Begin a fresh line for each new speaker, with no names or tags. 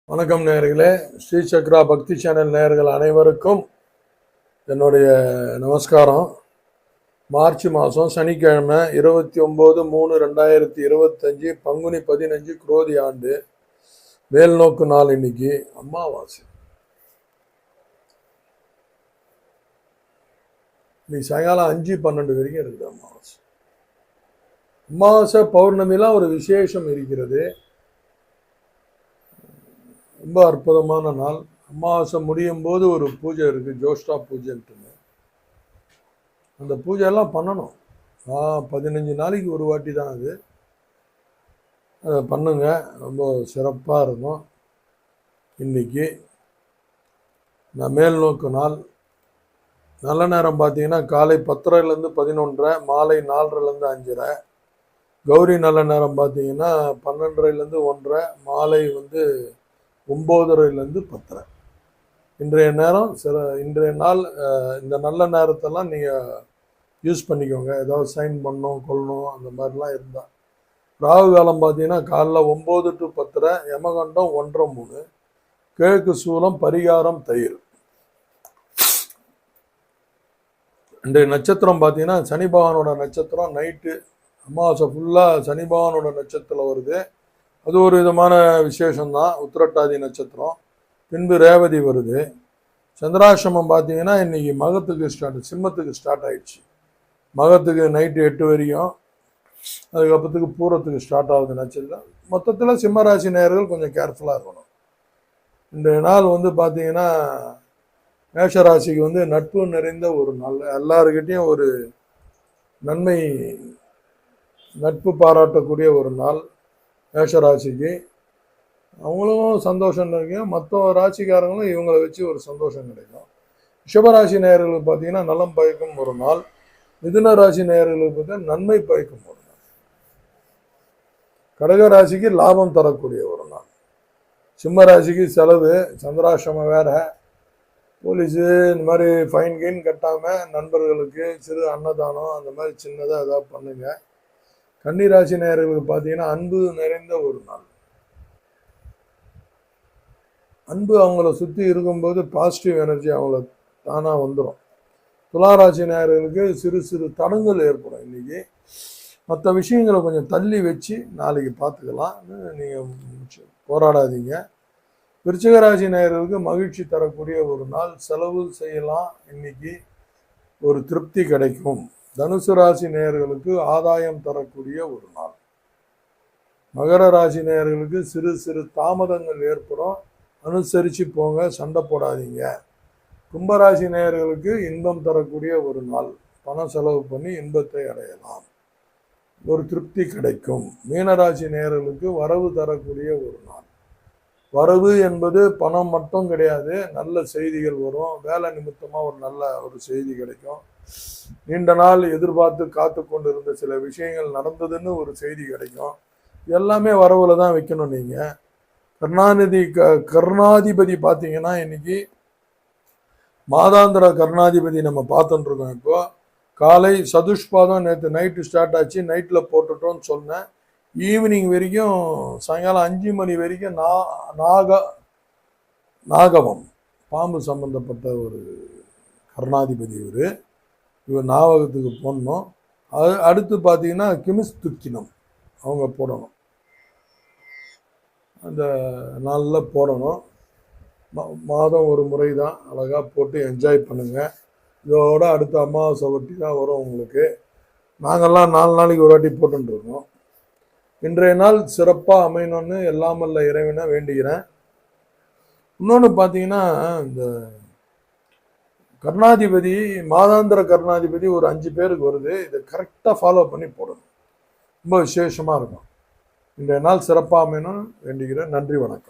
வணக்கம் நேயர்களே. ஸ்ரீ சக்ரா பக்தி சேனல் நேயர்கள் அனைவருக்கும் என்னுடைய நமஸ்காரம். மார்ச் மாதம் சனிக்கிழமை 29/3/2025 பங்குனி 15 குரோதி ஆண்டு மேல்நோக்கு நாள். இன்னைக்கு அமாவாசை. இன்னைக்கு சாயங்காலம் 5:12 வரைக்கும் இருக்குது அமாவாசை. அமாவாசை பௌர்ணமிலாம் ஒரு விசேஷம் இருக்கிறது. ரொம்ப அற்புதமான நாள். அமாவாசை முடியும் போது ஒரு பூஜை இருக்குது, ஜோஷ்டா பூஜைன்ட்டு. அந்த பூஜையெல்லாம் பண்ணணும். 15 நாளைக்கு ஒரு வாட்டி தான் அது. அதை பண்ணுங்க, ரொம்ப சிறப்பாக இருக்கும். இன்னைக்கு நான் மேல்நோக்கு நாள். நல்ல நேரம் பார்த்தீங்கன்னா காலை 10:30லேருந்து 11:30, மாலை 4:30லேருந்து 5:30. கௌரி நல்ல நேரம் பார்த்தீங்கன்னா 12:30லேருந்து 1:30, மாலை 9:30லேருந்து 10:30. இன்றைய நேரம் இன்றைய நாள் இந்த நல்ல நேரத்தெல்லாம் நீங்கள் யூஸ் பண்ணிக்கோங்க. ஏதாவது சைன் பண்ணணும் கொள்ளணும் அந்த மாதிரிலாம் இருந்தால். ராகு காலம் பார்த்தீங்கன்னா காலைல 9 to 10:30, யமகண்டம் 1:30-3, கிழக்கு சூலம், பரிகாரம் தயிர். இன்றைய நட்சத்திரம் பார்த்தீங்கன்னா சனி பகவானோட நட்சத்திரம். நைட்டு அமாவாசை ஃபுல்லாக சனி பகவானோட நட்சத்திரம் வருது. அது ஒரு விதமான விசேஷம்தான். உத்திரட்டாதி நட்சத்திரம். பின்பு ரேவதி வருது. சந்திராசிரமம் பார்த்தீங்கன்னா இன்னைக்கு மகத்துக்கு சிம்மத்துக்கு ஸ்டார்ட் ஆயிடுச்சு. மகத்துக்கு நைட்டு 8 வரைக்கும், அதுக்கப்புறத்துக்கு பூரத்துக்கு ஸ்டார்ட் ஆகுது நட்சத்திரம். மொத்தத்தில் சிம்மராசி நேயர்கள் கொஞ்சம் கேர்ஃபுல்லாக இருக்கணும். இன்றைய நாள் பார்த்தீங்கன்னா மேஷராசிக்கு நட்பு நிறைந்த ஒரு நாள். எல்லாருக்கிட்டையும் ஒரு நன்மை, நட்பு பாராட்டக்கூடிய ஒரு நாள் மேஷராசிக்கு. அவங்களும் சந்தோஷம் கிடைக்கும், மற்ற ராசிக்காரங்களும் இவங்களை வச்சு ஒரு சந்தோஷம் கிடைக்கும். ரிஷபராசி நேயர்களுக்கு பார்த்தீங்கன்னா நலம் பயக்கும் ஒரு நாள். மிதுன ராசி நேயர்களுக்கு பார்த்தீங்கன்னா நன்மை பயக்கும் ஒரு நாள். கடகராசிக்கு லாபம் தரக்கூடிய ஒரு நாள். சிம்ம ராசிக்கு செலவு, சந்திராசிரமம் வேற, போலீஸு இந்த மாதிரி ஃபைன் கெயின் கட்டாமல் நண்பர்களுக்கு சிறு அன்னதானம் அந்த மாதிரி சின்னதாக ஏதாவது பண்ணுங்க. கன்னிராசி நேயர்களுக்கு பார்த்தீங்கன்னா அன்பு நிறைந்த ஒரு நாள். அன்பு அவங்கள சுற்றி இருக்கும்போது பாசிட்டிவ் எனர்ஜி அவங்கள தானாக வந்துடும். துளாராசி நேயர்களுக்கு சிறு சிறு தடங்கள் ஏற்படும் இன்னைக்கு. மற்ற விஷயங்களை கொஞ்சம் தள்ளி வச்சு நாளைக்கு பார்த்துக்கலாம், நீங்கள் போராடாதீங்க. விருச்சிகராசி நேயர்களுக்கு மகிழ்ச்சி தரக்கூடிய ஒரு நாள். செலவு செய்யலாம், இன்னைக்கு ஒரு திருப்தி கிடைக்கும். தனுசு ராசி நேயர்களுக்கு ஆதாயம் தரக்கூடிய ஒரு நாள். மகர ராசி நேயர்களுக்கு சிறு சிறு தாமதங்கள் ஏற்படும், அனுசரித்து போங்க, சண்டை போடாதீங்க. கும்பராசி நேயர்களுக்கு இன்பம் தரக்கூடிய ஒரு நாள். பணம் செலவு பண்ணி இன்பத்தை அடையலாம், ஒரு திருப்தி கிடைக்கும். மீனராசி நேயர்களுக்கு வரவு தரக்கூடிய ஒரு நாள். வரவு என்பது பணம் மட்டும் கிடையாது, நல்ல செய்திகள் வரும். வேலை நிமித்தமாக ஒரு நல்ல ஒரு செய்தி கிடைக்கும். நீண்ட நாள் எதிர்பார்த்து காத்து கொண்டு இருந்த சில விஷயங்கள் நடந்ததுன்னு ஒரு செய்தி கிடைக்கும். எல்லாமே வரவுல தான் வைக்கணும். நீங்கள் கருணாதிபதி பார்த்தீங்கன்னா இன்னைக்கு மாதாந்திர கருணாதிபதி நம்ம பார்த்துட்டு இருக்கோம். இப்போ காலை சதுஷ்பாதம் நேற்று நைட்டு ஸ்டார்ட் ஆச்சு, நைட்டில் போட்டுட்டோன்னு சொன்னேன். ஈவினிங் வரைக்கும், சாயங்காலம் 5 மணி வரைக்கும் நாகவம், பாம்பு சம்பந்தப்பட்ட ஒரு கருணாதிபதி இவர் நாவகத்துக்கு போடணும். அது அடுத்து பார்த்தீங்கன்னா கிமிஸ் துக்கினம் அவங்க போடணும், அந்த நாளில் போடணும். மாதம் ஒரு முறை தான், அழகாக போட்டு என்ஜாய் பண்ணுங்கள். இதோட அடுத்த அமாவாசை ஒட்டி தான் வரும் உங்களுக்கு. நாங்கள்லாம் 4 நாளைக்கு ஒரு வாட்டி போட்டுருக்கோம். இன்றைய நாள் சிறப்பாக அமையணும்னு எல்லாமல்ல இறைவனை வேண்டிக்கிறேன். இன்னொன்று பார்த்தீங்கன்னா இந்த கருணாதிபதி, மாதாந்திர கருணாதிபதி ஒரு 5 பேருக்கு வருது. இதை கரெக்டாக ஃபாலோ பண்ணி போடணும், ரொம்ப விசேஷமாக இருக்கும். இன்றைய நாள் சிறப்பாக அமையணும்னு வேண்டிக்கிறேன். நன்றி, வணக்கம்.